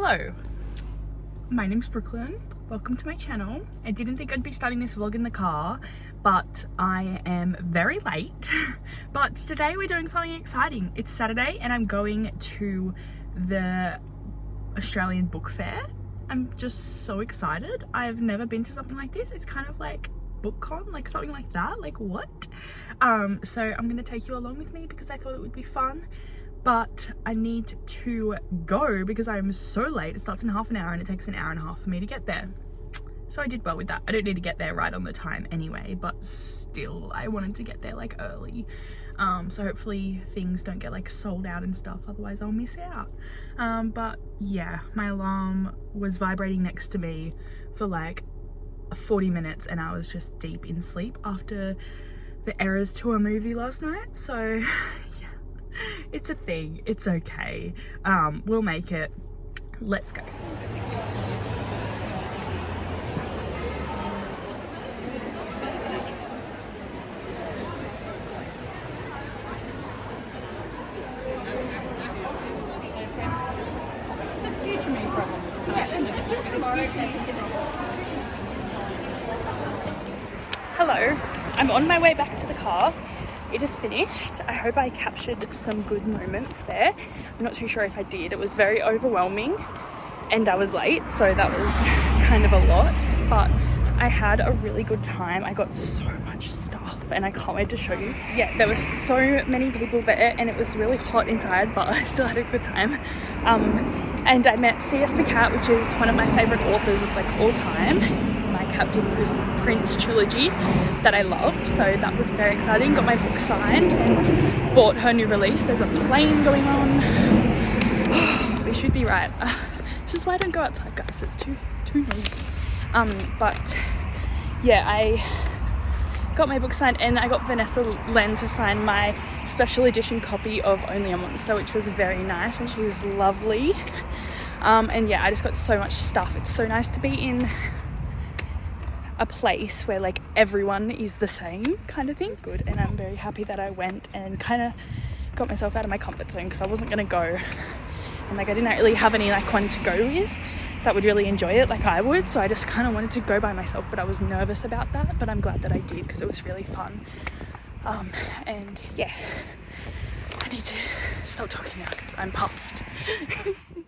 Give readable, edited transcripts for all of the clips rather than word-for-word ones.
Hello, my name's Brooklyn. Welcome to my channel. I didn't think I'd be starting this vlog in the car, but I am very late. But today we're doing something exciting. It's Saturday and I'm going to the Australian Book Fair. I'm just so excited. I've never been to something like this. It's kind of like BookCon, like something like that. Like what? So I'm gonna take you along with me because I thought it would be fun. But I need to go because I'm so late. It starts in half an hour and it takes an hour and a half for me to get there. So I did well with that. I don't need to get there right on the time anyway, but still I wanted to get there like early. So hopefully things don't get like sold out and stuff, otherwise I'll miss out. But yeah, my alarm was vibrating next to me for like 40 minutes and I was just deep in sleep after the Eras Tour movie last night. So it's a thing, it's okay. We'll make it. Let's go. Hello, I'm on my way back to the car. It is finished. I hope I captured some good moments there. I'm not too sure if I did. It was very overwhelming and I was late, so that was kind of a lot, but I had a really good time. I got so much stuff and I can't wait to show you. Yeah, there were so many people there and it was really hot inside, but I still had a good time. And I met C.S. Cat, which is one of my favorite authors of like all time. Captive Prince trilogy that I love, so that was very exciting. Got my book signed and bought her new release. There's a plane going on. We should be right. This is why I don't go outside, guys. It's too noisy. But yeah, I got my book signed and I got Vanessa Len to sign my special edition copy of Only a Monster, which was very nice and she was lovely. And yeah, I just got so much stuff. It's so nice to be in a place where like everyone is the same kind of thing. Good, and I'm very happy that I went and kind of got myself out of my comfort zone because I wasn't gonna go and like I didn't really have any like one to go with that would really enjoy it like I would, so I just kind of wanted to go by myself, but I was nervous about that, but I'm glad that I did because it was really fun. And yeah, I need to stop talking now because I'm pumped.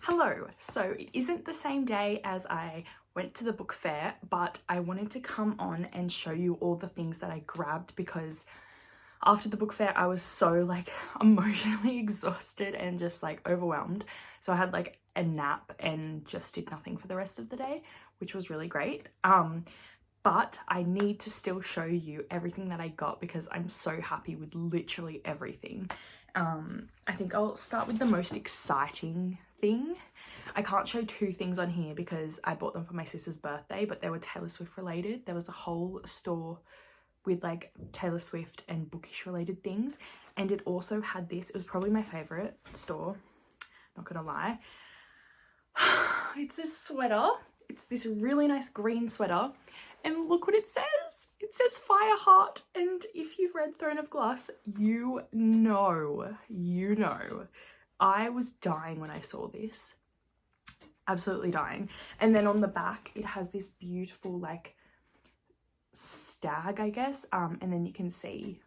Hello, so it isn't the same day as I went to the book fair, but I wanted to come on and show you all the things that I grabbed because after the book fair I was so like emotionally exhausted and just like overwhelmed, so I had like a nap and just did nothing for the rest of the day, which was really great. But I need to still show you everything that I got because I'm so happy with literally everything. I think I'll start with the most exciting thing. I can't show two things on here because I bought them for my sister's birthday, but they were Taylor Swift related. There was a whole store with like Taylor Swift and bookish related things, and it also had this. It was probably my favorite store, not gonna lie. It's this sweater. It's this really nice green sweater, and look what it says. It says Fireheart, and if you've read Throne of Glass, you know. I was dying when I saw this. Absolutely dying. And then on the back it has this beautiful like stag, I guess, and then you can see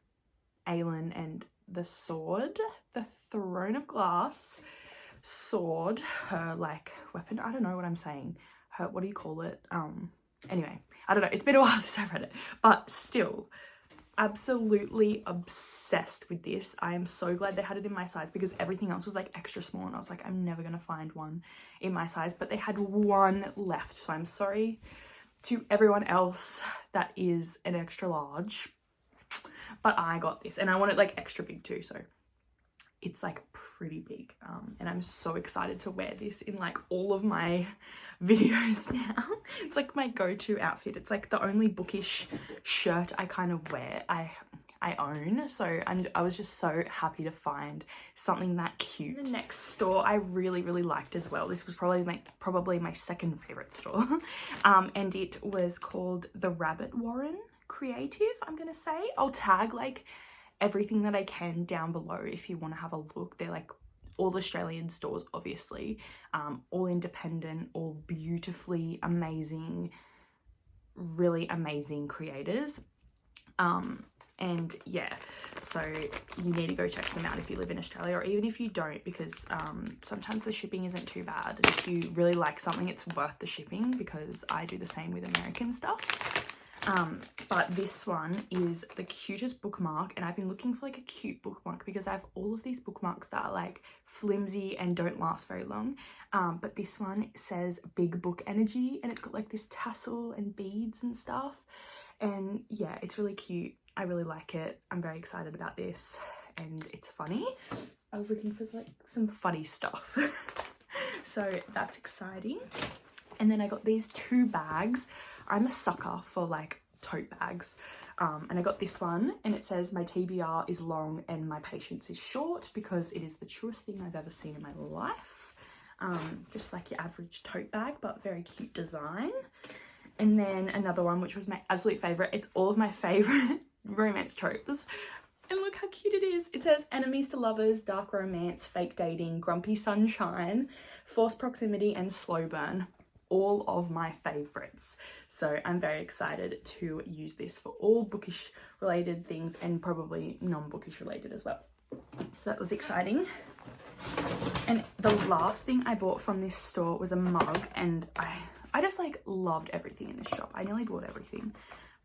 Aelin and the sword, the Throne of Glass sword, her like weapon. I don't know what I'm saying, her, what do you call it? Anyway, I don't know, it's been a while since I've read it, but still absolutely obsessed with this. I am so glad they had it in my size because everything else was like extra small and I was like, I'm never gonna find one in my size, but they had one left, so I'm sorry to everyone else that is an extra large, but I got this and I want it like extra big too, so it's like pretty big. And I'm so excited to wear this in like all of my videos now. It's like my go-to outfit. It's like the only bookish shirt I kind of wear, I own, so I was just so happy to find something that cute. The next store I really liked as well. This was probably my second favorite store. And it was called the Rabbit Warren Creative, I'm gonna say. I'll tag like everything that I can down below if you want to have a look. They're like all Australian stores, obviously, all independent, all beautifully amazing, really amazing creators. And yeah, so you need to go check them out if you live in Australia, or even if you don't, because sometimes the shipping isn't too bad. And if you really like something, it's worth the shipping, because I do the same with American stuff. But this one is the cutest bookmark, and I've been looking for like a cute bookmark because I have all of these bookmarks that are like flimsy and don't last very long. But this one says Big Book Energy, and it's got like this tassel and beads and stuff. And yeah, it's really cute. I really like it. I'm very excited about this, and it's funny. I was looking for like some funny stuff. So that's exciting. And then I got these 2 bags. I'm a sucker for like tote bags. And I got this one, and it says my TBR is long and my patience is short, because it is the truest thing I've ever seen in my life. Just like your average tote bag, but very cute design. And then another one, which was my absolute favorite. It's all of my favorite romance tropes. And look how cute it is. It says enemies to lovers, dark romance, fake dating, grumpy sunshine, forced proximity, and slow burn. All of my favorites. So I'm very excited to use this for all bookish related things, and probably non-bookish related as well. So that was exciting. And the last thing I bought from this store was a mug, and I just like loved everything in this shop. I nearly bought everything,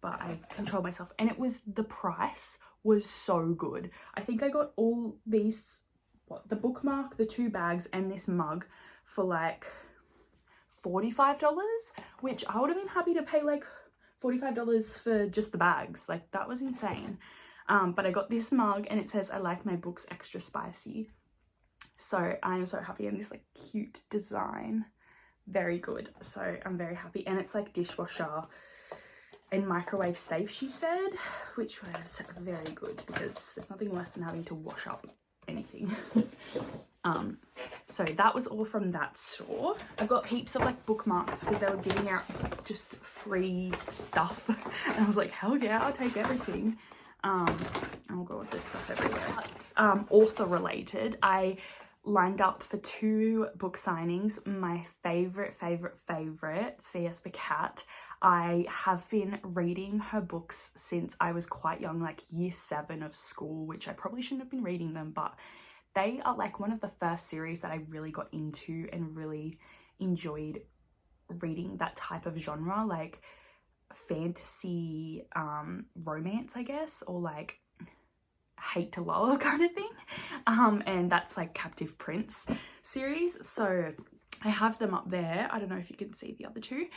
but I controlled myself, and it was, the price was so good. I think I got all these, the bookmark, the 2 bags, and this mug for like $45, which I would have been happy to pay like $45 for just the bags. Like, that was insane. But I got this mug, and it says I like my books extra spicy. So I'm so happy, and this like cute design, very good. So I'm very happy, and it's like dishwasher and microwave safe, she said, which was very good, because there's nothing worse than having to wash up anything. So that was all from that store. I got heaps of like bookmarks, because they were giving out just free stuff, and I was like, hell yeah, I'll take everything. Oh god, there's stuff everywhere. But, author related, I lined up for 2 book signings. My favorite C.S. Cat. I have been reading her books since I was quite young, like year 7 of school, which I probably shouldn't have been reading them, but they are like one of the first series that I really got into and really enjoyed reading, that type of genre, like fantasy, romance, I guess, or like hate to love kind of thing. And that's like Captive Prince series. So I have them up there. I don't know if you can see the other 2.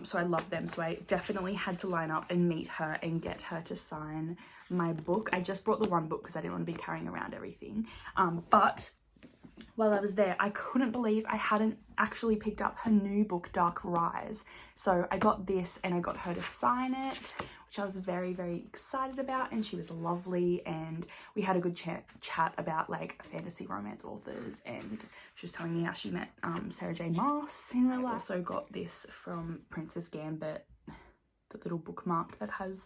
So I love them. So I definitely had to line up and meet her and get her to sign my book. I just brought the 1 book because I didn't want to be carrying around everything. But while I was there, I couldn't believe I hadn't actually picked up her new book, Dark Rise. So I got this, and I got her to sign it, which I was very, very excited about, and she was lovely, and we had a good chat about like fantasy romance authors, and she was telling me how she met Sarah J. Maas in real life. I also got this from Princess Gambit, the little bookmark that has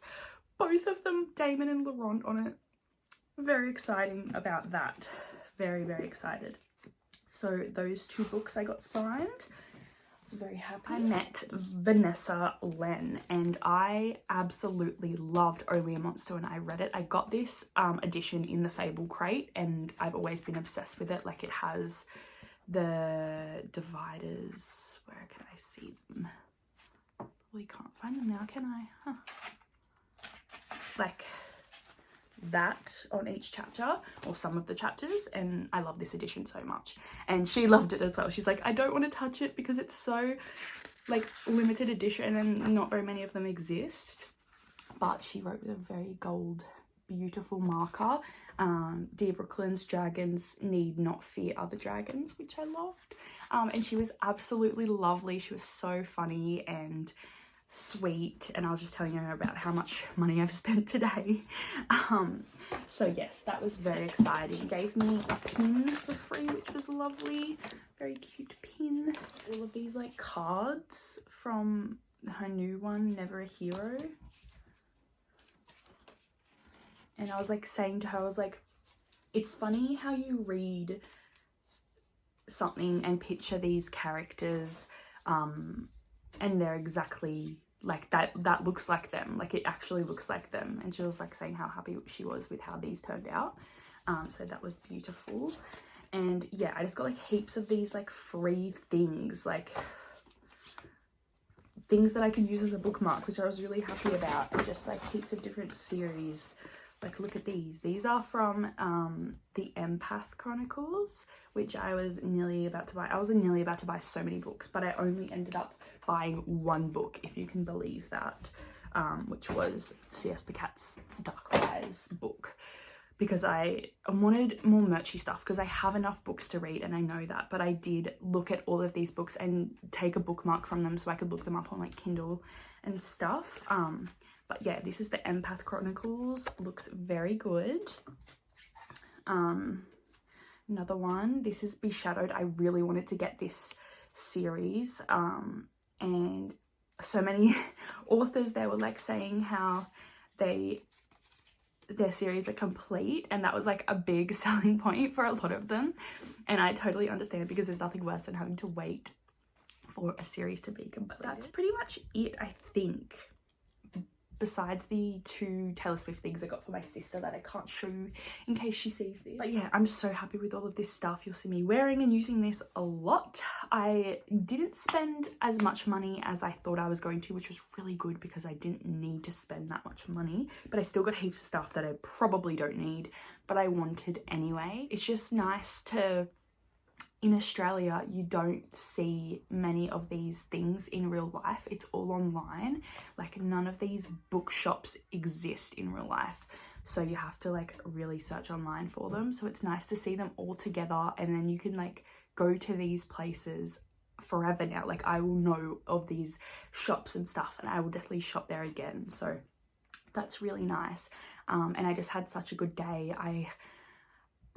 both of them, Damon and Laurent, on it. Very exciting about that. Very, very excited. So those 2 books I got signed. I was very happy. I met Vanessa Len, and I absolutely loved Only a Monster when I read it. I got this edition in the Fable crate, and I've always been obsessed with it. Like, it has the dividers. Where can I see them? Probably can't find them now, can I? Huh. Like that on each chapter, or some of the chapters, and I love this edition so much, and she loved it as well. She's like, I don't want to touch it because it's so like limited edition and not very many of them exist. But she wrote with a very gold, beautiful marker, Dear Brooklyn's dragons need not fear other dragons, which I loved. And she was absolutely lovely. She was so funny and sweet, and I was just telling her about how much money I've spent today. So yes, that was very exciting. Gave me a pin for free, which was lovely. Very cute pin. All of these like cards from her new one, Never a Hero. And I was like saying to her, I was like, it's funny how you read something and picture these characters, and they're exactly like that looks like them, like it actually looks like them. And she was like saying how happy she was with how these turned out. So that was beautiful. And yeah, I just got like heaps of these like free things, like things that I can use as a bookmark, which I was really happy about. And just like heaps of different series. Like, look at these are from the Empath Chronicles, which I was nearly about to buy. I was nearly about to buy so many books, but I only ended up buying one book, if you can believe that, which was C.S. Picat's Dark Rise book, because I wanted more merchy stuff, because I have enough books to read and I know that, but I did look at all of these books and take a bookmark from them so I could look them up on like Kindle and stuff. But yeah, this is the Empath Chronicles. Looks very good. Another one, this is Be Shadowed. I really wanted to get this series, and so many authors there were like saying how their series are complete, and that was like a big selling point for a lot of them. And I totally understand, because there's nothing worse than having to wait for a series to be complete. But that's pretty much it, I think, besides the 2 Taylor Swift things I got for my sister that I can't show you in case she sees this. But yeah, I'm so happy with all of this stuff. You'll see me wearing and using this a lot. I didn't spend as much money as I thought I was going to, which was really good, because I didn't need to spend that much money, but I still got heaps of stuff that I probably don't need, but I wanted anyway. It's just nice to, in Australia, you don't see many of these things in real life. It's all online. Like, none of these bookshops exist in real life. So you have to like really search online for them. So it's nice to see them all together, and then you can like go to these places forever now. Like, I will know of these shops and stuff, and I will definitely shop there again. So that's really nice. And I just had such a good day. I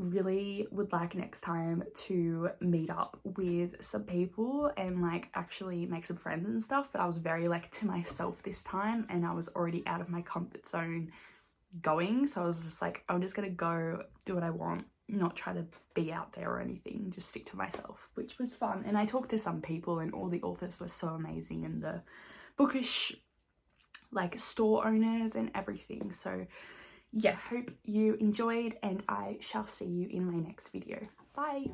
really would like next time to meet up with some people and like actually make some friends and stuff, but I was very like to myself this time, and I was already out of my comfort zone going, so I was just like, I'm just gonna go do what I want, not try to be out there or anything, just stick to myself, which was fun. And I talked to some people, and all the authors were so amazing, and the bookish like store owners and everything. So yeah, hope you enjoyed, and I shall see you in my next video. Bye.